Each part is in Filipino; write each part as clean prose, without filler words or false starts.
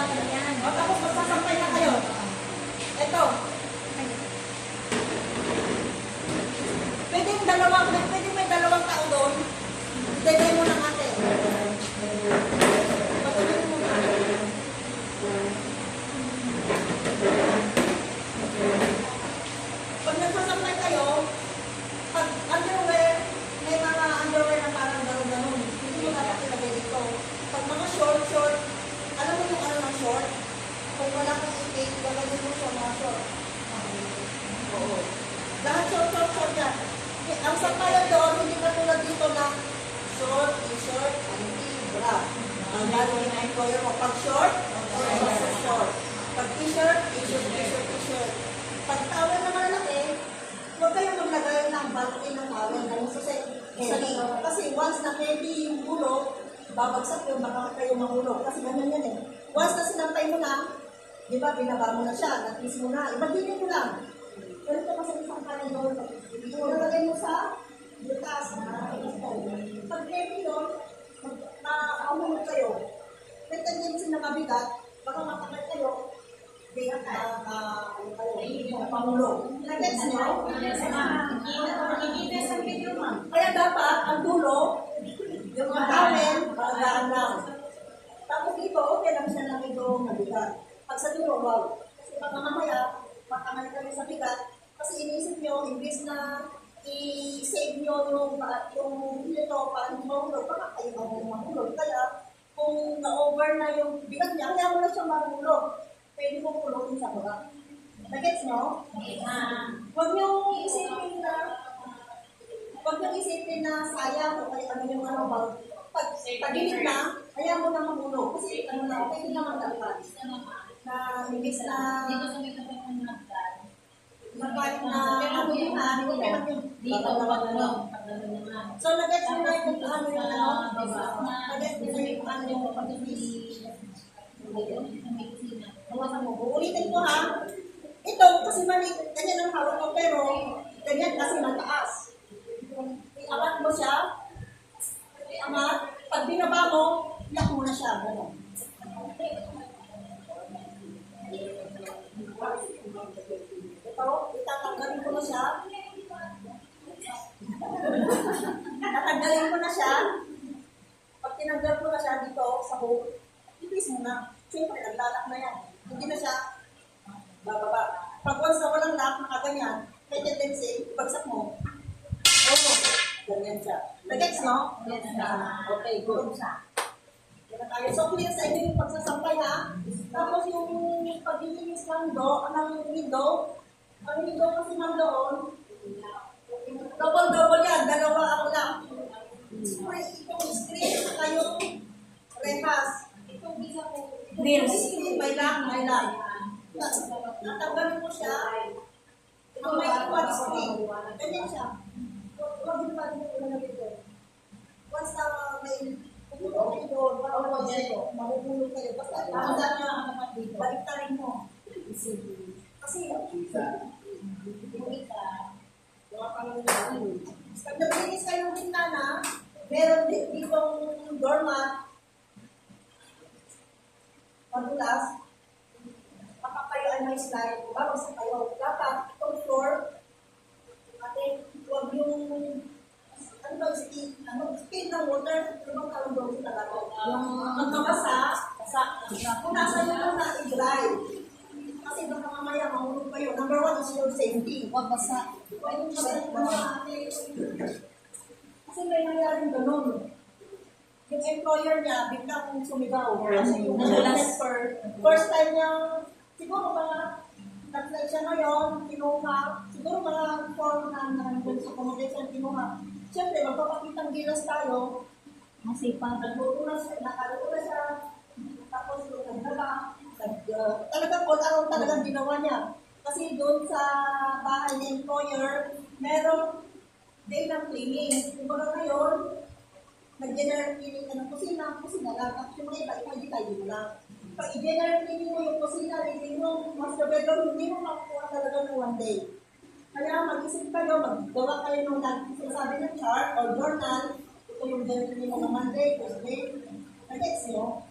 O, tapos magsasampay na kayo. Ito. Pwede may dalawang tao doon. Dagay mo ng ate. Patuloy mo na. Pag nagsasampay kayo, pag underwear, may mga underwear na parang gano'n-gano'n. Hindi mo dapat ilagay dito. Pag mga short, alam mo yung ano ng short? Kung wala kang itik, gagawin mo siya mga short. Oo. Lahat short yan. Ang sampayan doon, hindi ka tulad dito na short, t-shirt, panty, bra. Ang gagawin na employer mo, pag short, short. Pag t-shirt, t-shirt. Pag towel na malaki, huwag kayong maglagay ng balutin ng towel. Kasi once na heavy yung ulo, babagsak yung baka kayo mahulog. Kasi ganyan yan eh. Once na sinampay mo na, di ba, binaba mo na siya, nag-kiss mo na, ibaginin mo lang. Pero ito kasi isang kanan doon, nalagay mo sa butas. Pag heavy yun, mahulog kayo. May tendency na mabigat, baka matakay kayo, kaya pangulog. Nag-gets nyo? Kaya dapat, ang dulo, yung mahamin, malagaan lang. Tapos dito, okay lang siya na medyo mabigat. Pag sa dulo, wow. Kasi pag mamaya, matangal kami sa bigat, kasi iniisip nyo, imbis na i-save nyo yung ito, para hindi mahulog, baka kayo mahulog. Kaya, kung na-over na yung bigat niya, kaya mo na siya mahulog. Pwede mo pulutin sa baba. Nag-gets nyo? Huwag nyo isipin na sayang o kaya ano yung ano ba. Pag dinig na, kaya mo na mahulog. Kasi ano na, pwede naman dapat. Na imbis na kahit na ano yun na, dito, so, nag-gets nyo na yung ano yung ano? Nag-gets nyo na yung ano yung ulitin ko ha. Ito, kasi mali, ganyan ang hawak ko, pero ganyan kasi mataas. Iangat mo siya, iangat, pag binaba mo, iyak mo na siya. Gano'n. Ito, itatanggalin ko na siya. Tatanggalin ko na siya. Pag tinanggal ko na siya dito sa hook, ipis mo na. Siyempre, naglalak na yan. Hindi na siya bababa. Pag once na walang lock, nakaganyan, may tendency, bagsak mo. Oo, ganyan siya. Nag-gets, no? Yes, okay, good. So, clear sa inyo yung pagsasampay, ha? Tapos yung pag-ilinis ng window, ang window kasi ng doon, double yan, dalawa ako lang. Itong screen, saka yung rehas. Itong isa ko. May lang. Natanggalin mo siya. Ang may iwan screen. Ganyan siya. Huwag yung pati mo na dito. Once na may pupunta kayo doon, mahupulog kayo. Basta tanda niya, baliktarin mo. Kasi, pag naglinis kayo ng bintana, meron ditong doormat, madulas, baka kayo ay may slide, babagsak kayo. Dapat, itong floor, huwag yung, speed ng water, ibang kalong doon sa talaga. Yung magkabasa, kung nasa nyo muna, i-dry. Kasi baka mamaya, mahulog kayo. Number 1 is your safety. Huwag basa. Kasi may nangyaring ganun. Yung employer niya, biglang sumigaw. First time niya, siguro mga nag-flight siya ngayon, kinuha, siguro mga form na nandun sa accommodation, kinuha. Siyempre, magpapakitang gilas tayo, masipag, nakaluto na siya, tapos talagang all around talagang ginawa niya. Kasi doon sa bahay ng employer, merong day ng cleaning. Kumbaga ngayon, nag-general cleaning ka ng kusina lang. Tapos yung mga iba, hindi tayo lang. Pag i-general cleaning mo yung kusina, cleaning mo, master bedroom, hindi mo makukuha talaga ng one day. Kaya mag-isip kayo, maggawa kayo ng sinasabi ng chart or journal. Ito yung general cleaning mo ng Monday, Tuesday. Nag-gets nyo?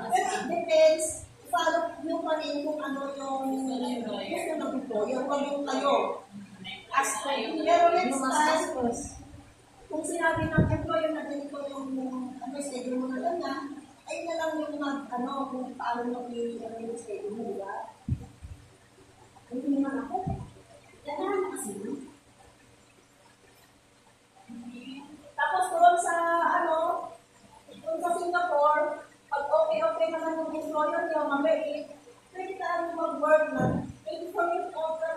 Pero it depends. Follow natin kung ano yung gusto ng employer, huwag yung kayo. Pero next time, kung sinabi ng employer na ganito yung schedule mo na ganyan, ay na lang yung kung paano mo yung schedule mo, di ba? Hindi naman ako. Ganahan na kasi. Tapos doon sa Singapore, pag okay naman yung employer niyo, mabait, pwede ka mag-work na 24 years old ka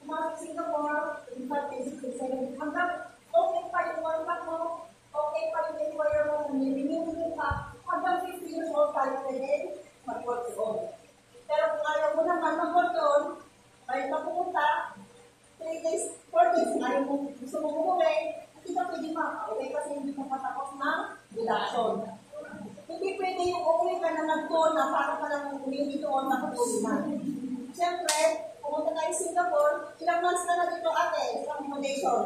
pumasok sa Singapore, 25, 26, 27, hanggang okay pa yung contract mo, okay pa yung employer mo, nilinig mo ka, hanggang 50 years old tayo pwede mag-work doon. Pero kung ayaw mo naman mag-work doon, ayaw ka pumunta, 3 days, 4 days, ayaw mo, gusto mo umuwi, hindi ka pwede makauwi kasi hindi ka patapos ng deduction. Hindi pwede yung uuwi ka na nag-tour na para ka lang umuwi doon na pag-uwi na. Siyempre, pumunta tayo sa Singapore, ilang months na dito ate, sa accommodation.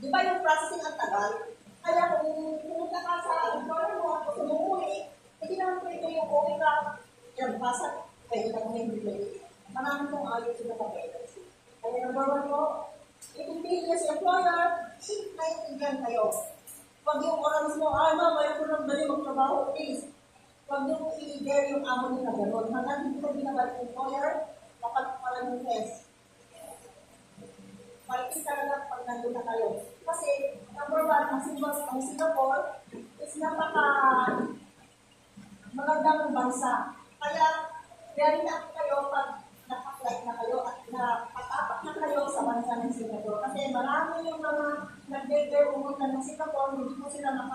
Di ba yung processing ang tagal? Kaya kung pumunta ka sa employer mo at gusto mo umuwi, hindi naman pwede yung uuwi ka, ilang pasat, pwede ka kung hindi pwede. Marami kong ayaw sila pa-pwede. Kaya number 1 po, itindihin niya sa employer, naiintindihan kayo. Huwag yung oras mo, ayaw ko nang dali magtrabaho, please. Huwag yung i-dare yung amo niyo na gano'n. Hanggang hindi ka binabalik yung employer, dapat pala yung test. Malitis talaga pag nandun na kayo. Kasi, number 1, ang Singapore is magandang bansa. Kaya, very happy kayo pag naka-flight na kayo at napatapak na kayo sa bansa ng Singapore. Kasi marami yung mga nag-dare pumunta ng Singapore, hindi po sila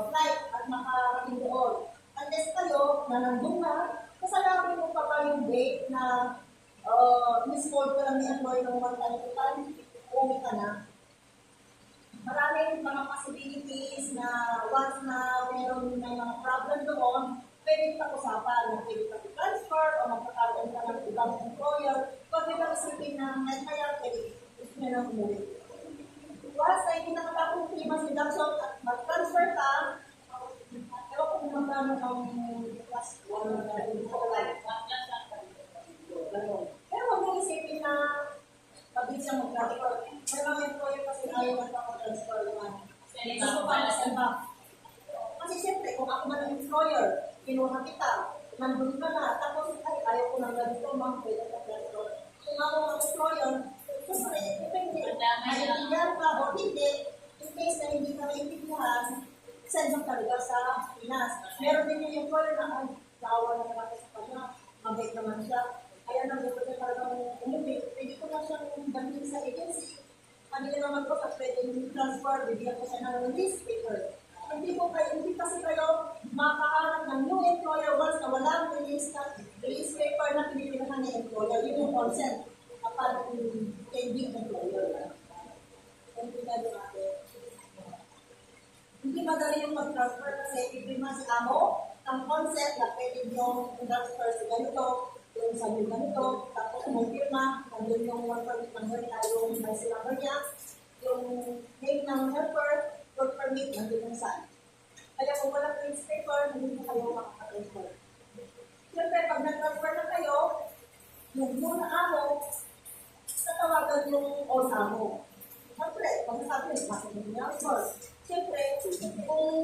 flight at makarating doon. Unless kayo, na nandun na, kasalamin mo pa ba yung date na miss-call ko lang ni employee ng one time to time, uwi ka na. Maraming mga possibilities na once na may mga problem doon, pwede pag-usapan na pwede pag-transfer o magkakaroon ka ng ibang employer. Kung may mag-isipin na kaya pwede gusto nyo nang umuwi. Once na hindi nakatapong 3 months deduction at mag-transfer ka, ewan kung magkano ang plus 1 na hindi ko alam. Pero huwag mong isipin na pabilis siyang mag-transfer. May mga employer kasi ayaw magpapag-transfer naman. Gusto pa na sa back. Kasi siyempre, kung ako man ang employer, kinuha kita, nandun ka na, tapos ayaw ko ng ganito, ma'am, pwede ka transfer. Kung ako ang employer, siyempre, depende. Naiintindihan ka o hindi, in case na hindi ka naiintindihan, send mo talaga sa Pinas. Meron din yung employer na, naawa na naman sa kanya, mabait naman siya. Kaya nandun ko siya talagang umuwi. Pwede ko na siyang banding sa agency. Kanila naman ko sa pwedeng transfer, bibigyan ko siya ng release paper. Hindi kasi kayo makaharap ng new employer once na walang release paper na pinipinahan ng employer. Yun yung consent kapag pending employer. Hindi madali yung mag-transfer kasi ipima si amo ang consent na pwede yung transfer sa ganito, yung sabi ganito, tapos yung firma, nandun yung one permit number niya, yung license number niya, yung name ng helper, work permit, nandun yung saan. Kaya kung walang release paper, hindi na kayo makaka-transfer. Siyempre, pag nag-transfer na kayo, yung muna amo, tatawagan yung old amo. Siyempre, pag sabi, masok yung transfer. Siyempre, kung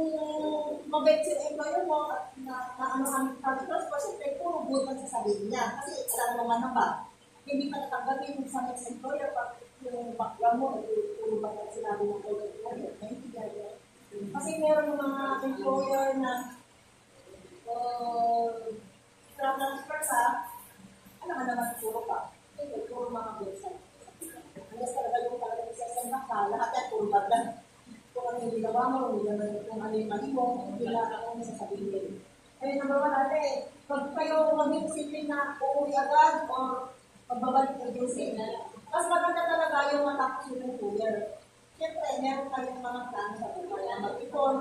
mabait yung employer mo at ano ang transfer, siyempre, puro good ang sasabihin niya. Kasi alam naman na ba, hindi pa natanggapin sa next employer pag yung background mo, puro ba ang sinabi ng employer, naintindihan niya. Kasi meron mga employer na transfer sa, alam nga naman puro pa, puro mga website. Hanggang talaga yung talaga isasend ka, lahat yan puro bagdan. Kung ano yung ginawa mo, kung ano yung mali mo, hindi lang ako masasabihin. Kaya number 1 natin, pag kayo mag-isipin na uuwi agad o magbabalik agency, mas maganda talaga yung matapos yung employer. Siyempre, meron kayong mga plano sa buhay na mag-ipon.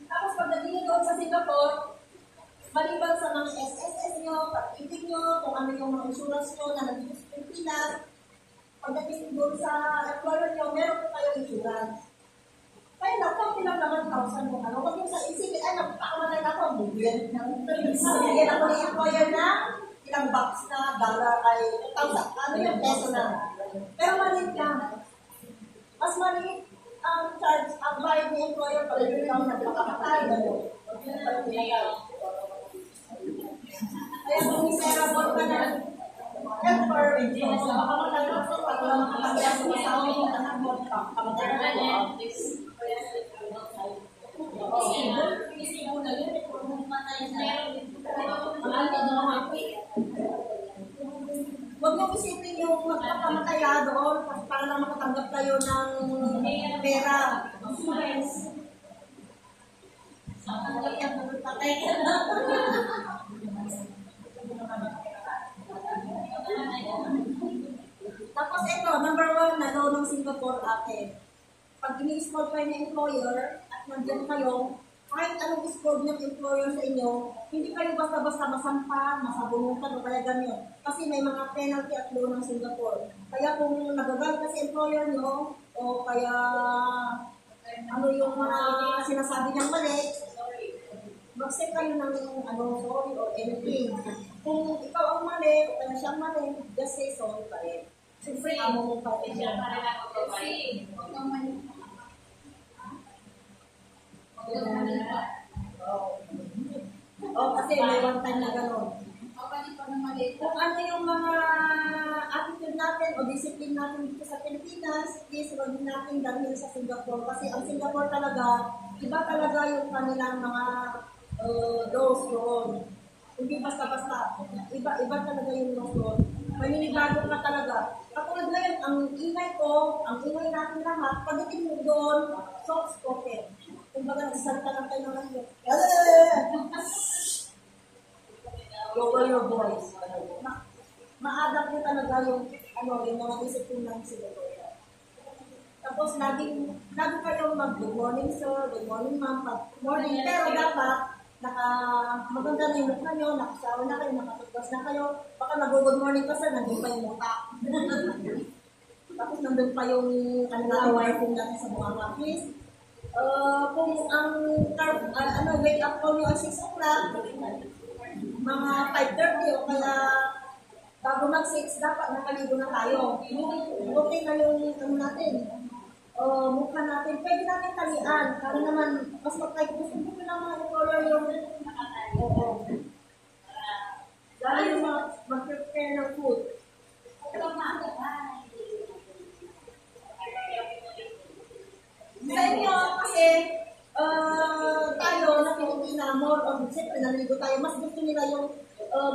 Tapos pagdating doon sa Singapore, maliban sa mga SSS nyo, pag-ibig nyo, kung ano yung mga insurance nyo na nandito sa Pilipinas, pagdating doon sa employer nyo, meron po kayong insurance. Kaya na, konti lang naman 1,000 mo. Huwag yung sa isipin, ay, nagpakamalay ako, bibigyan ako ng employer na ilang box na dollar ay 1,000. Ano yung peso na? Pero maliit ka. Mas maliit ang charge, ang bayad ng employer pala yung ikaw nagpapakatay. Kaya kung miserable ka na, helper, baka matalaman sa pag lang makakagaya sa asawa mo, anak mo, kamatay na ako. Huwag mo isipin yung magpapakamataya doon para lang makatanggap kayo ng pera. Patay ka na. Tapos ito, number 1 na law ng Singapore ate. Pag ini-score kayo ng employer at nandiyan kayo, kahit anong score ng employer sa inyo, hindi kayo basta-basta masampa, masabunutan o kaya ganyan. Kasi may mga penalty at law ng Singapore. Kaya kung nagagal ka sa employer nyo, o kaya ano yung mga sinasabi niyang mali, mag-set kayo ng sorry or anything. Kung ikaw ang mali, o kaya siyang mali, just say sorry pa rin. Siyempre, amo mo pa rin. Kasi may one time na gano'n. Kung ano yung mga attitude natin o discipline natin dito sa Pilipinas, please huwag natin dalhin sa Singapore. Kasi ang Singapore talaga, iba talaga yung kanilang mga laws doon. Hindi basta-basta. Iba talaga yung laws doon. Maninibago ka talaga. Katulad ngayon, ang ingay ko, ang ingay natin lahat, pagdating mo doon, soft-spoken. Kung baga, nagsalita lang tayo ng ano. Lower your voice. Ma-adapt nyo talaga yung mga discipline ng Singapore. Tapos, lagi kayong mag-good morning sir, good morning ma'am, morning. Pero dapat, maganda na yung mukha nyo, nakasawa na kayo, nakatugwas na kayo. Baka nag-good morning ka sir, nandun pa yung mukha. Tapos nandun pa yung wiring natin sa mga please. Kung ang wake up call nyo ay 6 o'clock, mga 5:30 o kaya bago mag-6, dapat nakaligo na tayo. Okay na yung natin. Mukha natin, pwede natin talian. Para naman, mas gusto ko lang mga employer yung lalo yung mag-prepare ng food. Sa inyo, kasi tayo na Pilipina, more on, siyempre naligo tayo, mas gusto nila yung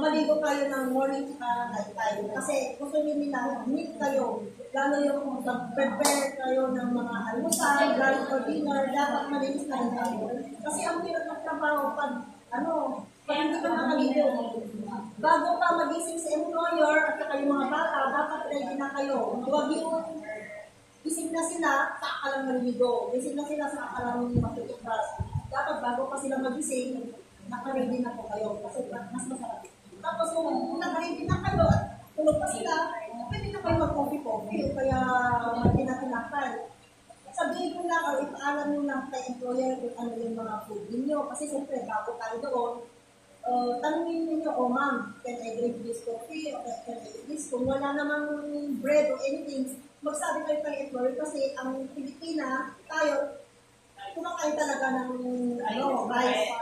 maligo kayo ng morning at night time. Kasi gusto nila, meet kayo. Lalo yung mag-prepare kayo ng mga almusal, lunch or dinner, dapat malinis na rin kayo. Kasi ang hirap ng trabaho pag hindi ka makaligo. Bago ka magising sa employer at saka yung mga bata, dapat ready na kayo. Huwag yung gising na sila, saka ka lang maliligo. Gising na sila, saka ka lang matutubras. Dapat bago pa sila magising, naka-ready na po kayo. Kasi mas masarap. Tapos kung naka-ready na kayo at tulog pa sila, pwede na kayo mag-coffee-coffee. Kaya tinatinakal. Sabihin ko lang, o ipaalam nyo lang kay employer kung ano yung mga food ninyo. Kasi siyempre, bago tayo doon, tanungin ninyo, ma'am, can I drink this coffee? O can I drink this? Kung wala namang bread or anything, magsabi kayo kay employer kasi ang Pilipina, tayo, kumakain talaga ng rice.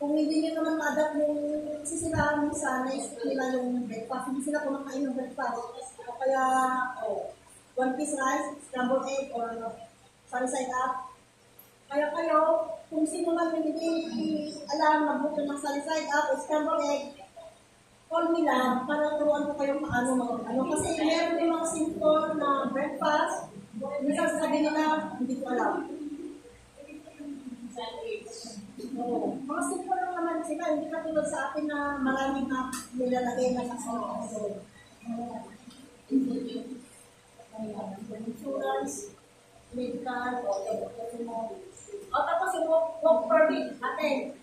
Kung hindi nyo naman ma-adapt yung sisirahan mo sa naisip nila yung breakfast, hindi sila kumakain ng breakfast. O kaya, 1 piece rice, scrambled egg, or sunny side up. Kaya kayo, kung sino man hindi alam magbuto ng sunny side up o scrambled egg, call me lang para turuan ko kayo paano kasi meron yung mga simple na breakfast, minsan sasabihin nila, hindi ko alam. Mga simple lang naman sila, hindi katulad sa atin na maraming na nilalagay na sa insurance, medical, o tapos yung work permit, ate.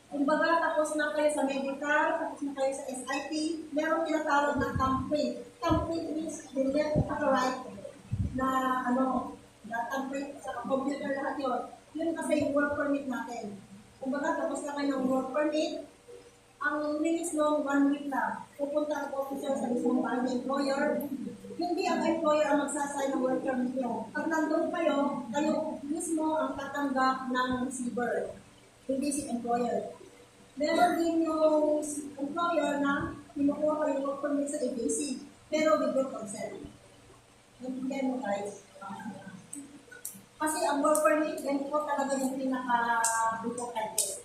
Kumbaga, tapos na kayo sa medical, tapos na kayo sa SIT, meron tinatawag na thumbprint. Thumbprint means, hindi right na na thumbprint sa computer lahat yun. Yun kasi yung work permit natin. Kumbaga, kayo ng work permit, ang release mo 1 week na. Pupunta ang officer sa mismong bahay ng employer. Hindi ang employer ang magsasign ng work permit nyo. Pag nandun kayo, kayo mismo ang tatanggap ng receiver. Hindi si employer. Meron din yung employer na kinukuha kayo ng work permit sa agency. Pero with your consent. Nagpigyan mo guys. Kasi ang work permit, yan po talaga yung pinaka-importante.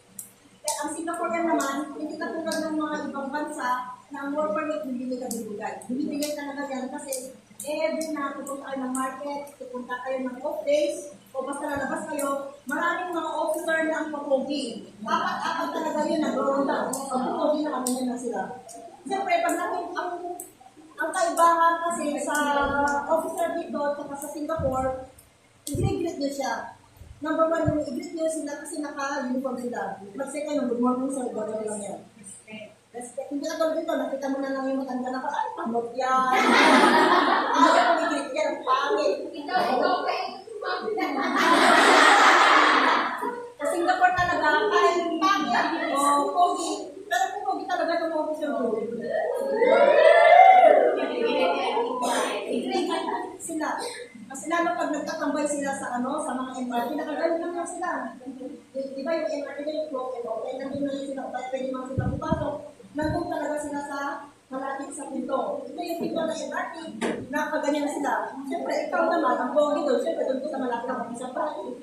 Kaya ang Singaporean naman, hindi katulad ng mga ibang bansa na ang work permit hindi nila binibigay. Binibigay talaga yan kasi every na pupunta kayo ng market, pupunta kayo ng off days, o basta lalabas kayo, maraming mga officer na ang papogi. Apat-apat talaga yun, nag-ronda. Ang papogi na kami na sila. Siyempre, pag natin ang kaibahan kasi sa officer dito at sa Singapore, i-greet nyo siya. Number 1, yung i-greet nyo sila kasi naka-uniform sila. Mag-say kayo, good morning sir, gano'n lang yan. Respect. Hindi ka tulad dito, nakita mo na lang yung matanda na ay, pamot yan. Ayaw ko i-greet yan, ang pangit. Ikaw kayo. Sa Singapore talaga, kahit pangit o pogi, pero kung pogi talaga itong officer ko. I-greet sila. Kasi lalo pag nagtatambay sila sa sa mga MRT, nakagaling lang sila. Di ba yung MRT na yung clock and open, nandun na sila, pwede mga sila pupasok, nandun talaga sila sa malapit sa pinto. Ito yung pinto ng MRT, nakaganyan na sila. Siyempre, ikaw naman, ang pogi doon, siyempre doon ko sa malapit ako sa practice.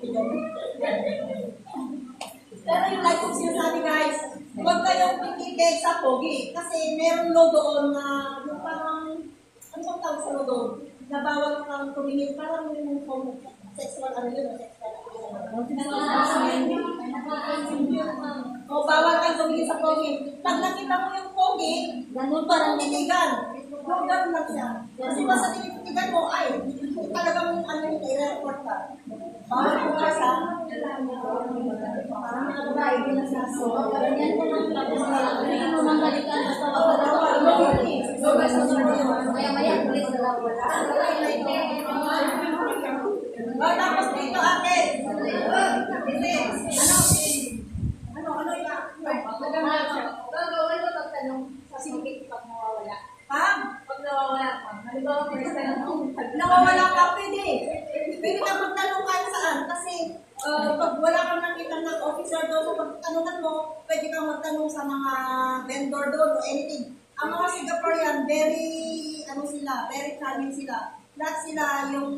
Pero yung like kong sinasabi guys, huwag kayong pipigay sa pogi. Kasi meron law doon na yung parang, ano bang tawag sa law doon? Na bawal kang tumingin, parang yung sexual ano yun, sexual o bawal kang tumingin sa pogi. Pag nakita mo yung pogi, ganun parang titigan. Huwag ganun lang siya. Kasi basta tinitigan mo, ay, talagang ano yung i-report ka. Bawal ko ka sa parang nakabahay din na sa so. Ganyan ko lang tapos hindi mo mangalikan basta Maya-maya, ulit na lang wala. tapos dito ate. Ano yung Gagawin mo pagtanong sa singkit pag nawawala. Pag nawawala ka, halimbawa first time nawawala ka, pwede. Pwede ka magtanong kahit saan. Kasi pag wala kang nakita ng officer doon, so pagtanungan mo, pwede kang magtanong sa mga vendor doon o anything. Ang mga Singaporean, very charming sila. Lahat sila yung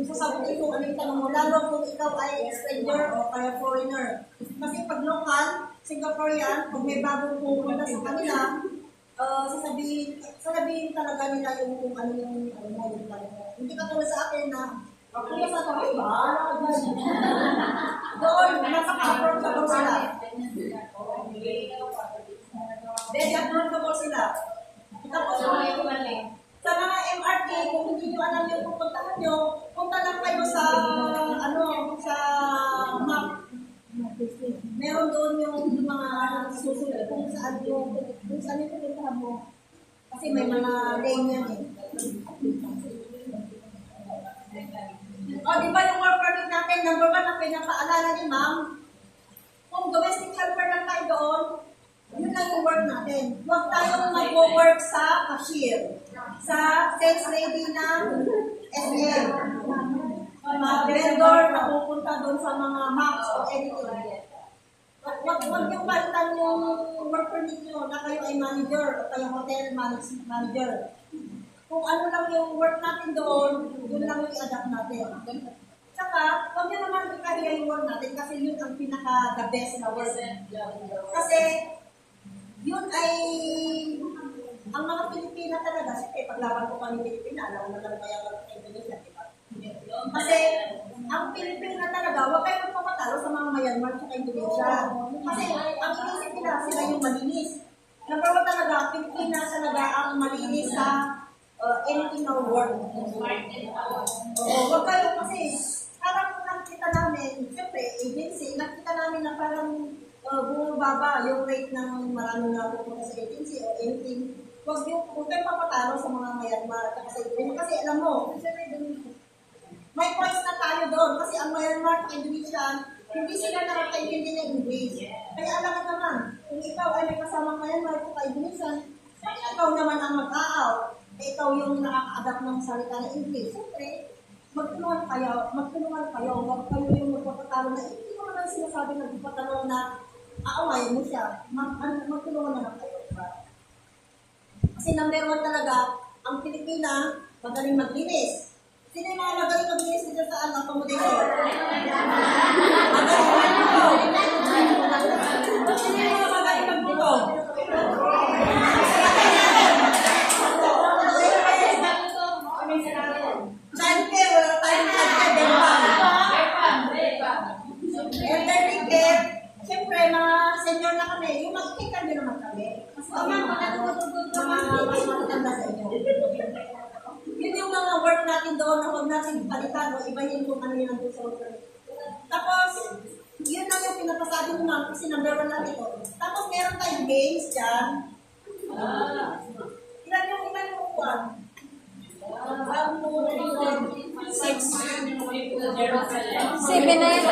sasagutin kung ano yung tanong mo, lalo kung ikaw ay stranger o kaya foreigner. Kasi pag local, Singaporean, kung may bagong pupunta sa kanila, sasabihin talaga nila yung kung ano yung mo. Hindi ka tulad sa akin na, ako sa tabi ba? Doon, napaka-approachable sila. Very approachable sila. Tapos, sa mga MRT, kung hindi nyo alam yung pupuntahan nyo, punta lang kayo sa map. Meron doon yung mga susunod kung saan yung pupuntahan mo. Kasi may mga lane yan eh. O, di ba yung work permit natin, number 1 na pinapaalala ni ma'am, kung domestic helper lang tayo doon, yun lang yung work natin. Huwag tayong mag-work sa cashier, sa sales lady ng SM, mga vendor na pupunta doon sa mga maps o anything. Huwag yung palitan yung work permit nyo na kayo ay manager o kayo hotel manager. Kung ano lang yung work natin doon, yun lang yung i-adapt natin. Saka, huwag nyo naman i-carry yung work natin kasi yun ang pinaka-the best na work. Kasi, yun ay, ang mga Pilipina talaga, siyempre, paglaban ko kami Pilipina, alam mo na lang kaya ng Indonesia, diba? Kasi, ang Pilipina talaga, huwag kayo magpapatalo sa mga Myanmar at Indonesia. Kasi, ang inisip nila, sila yung malinis. Number 1 talaga, Pilipina talaga ang malinis sa anything na work. Huwag kayo kasi, parang nakita namin, siyempre, agency, nakita namin na parang bumababa yung rate ng maraming na pupunta sa agency o anything. Huwag kayo papatalo sa mga Myanmar at sa Indonesia. Kasi alam mo, may points na tayo doon. Kasi ang Myanmar at Indonesia, hindi sila nakakaintindi ng English. Kaya ikaw ay may kasama ka yan, may kayo minsan. Ikaw naman ang mag-aaw. Ikaw yung nakaka-adapt ng salita na English. Siyempre, magtulungan kayo, huwag kayo yung magpapatalo na, hindi ko naman sinasabi na magpapatalo na aawayin mo siya. Magtulungan na lang kayo. Diba? Kasi number one talaga, ang Pilipina, magaling maglinis. Sino yung mga magaling maglinis dito sa accommodation? Magaling maglinis. Sino yung mga magaling maglinis? Childcare, wala tayong childcare, elderly care, siyempre, mga senior na kami, yung mag-take nyo naman kami. Mas mga matanda sa inyo. Yun yung mga work natin doon na huwag natin palitan o ibahin kung ano yung nandun sa work. Tapos, yun lang yung pinapasabi mo ma'am kasi number one natin ito. Tapos meron tayong games dyan. Ilan yung upuan? 1, 2, 3, 4, 5, 6. 7 na yan.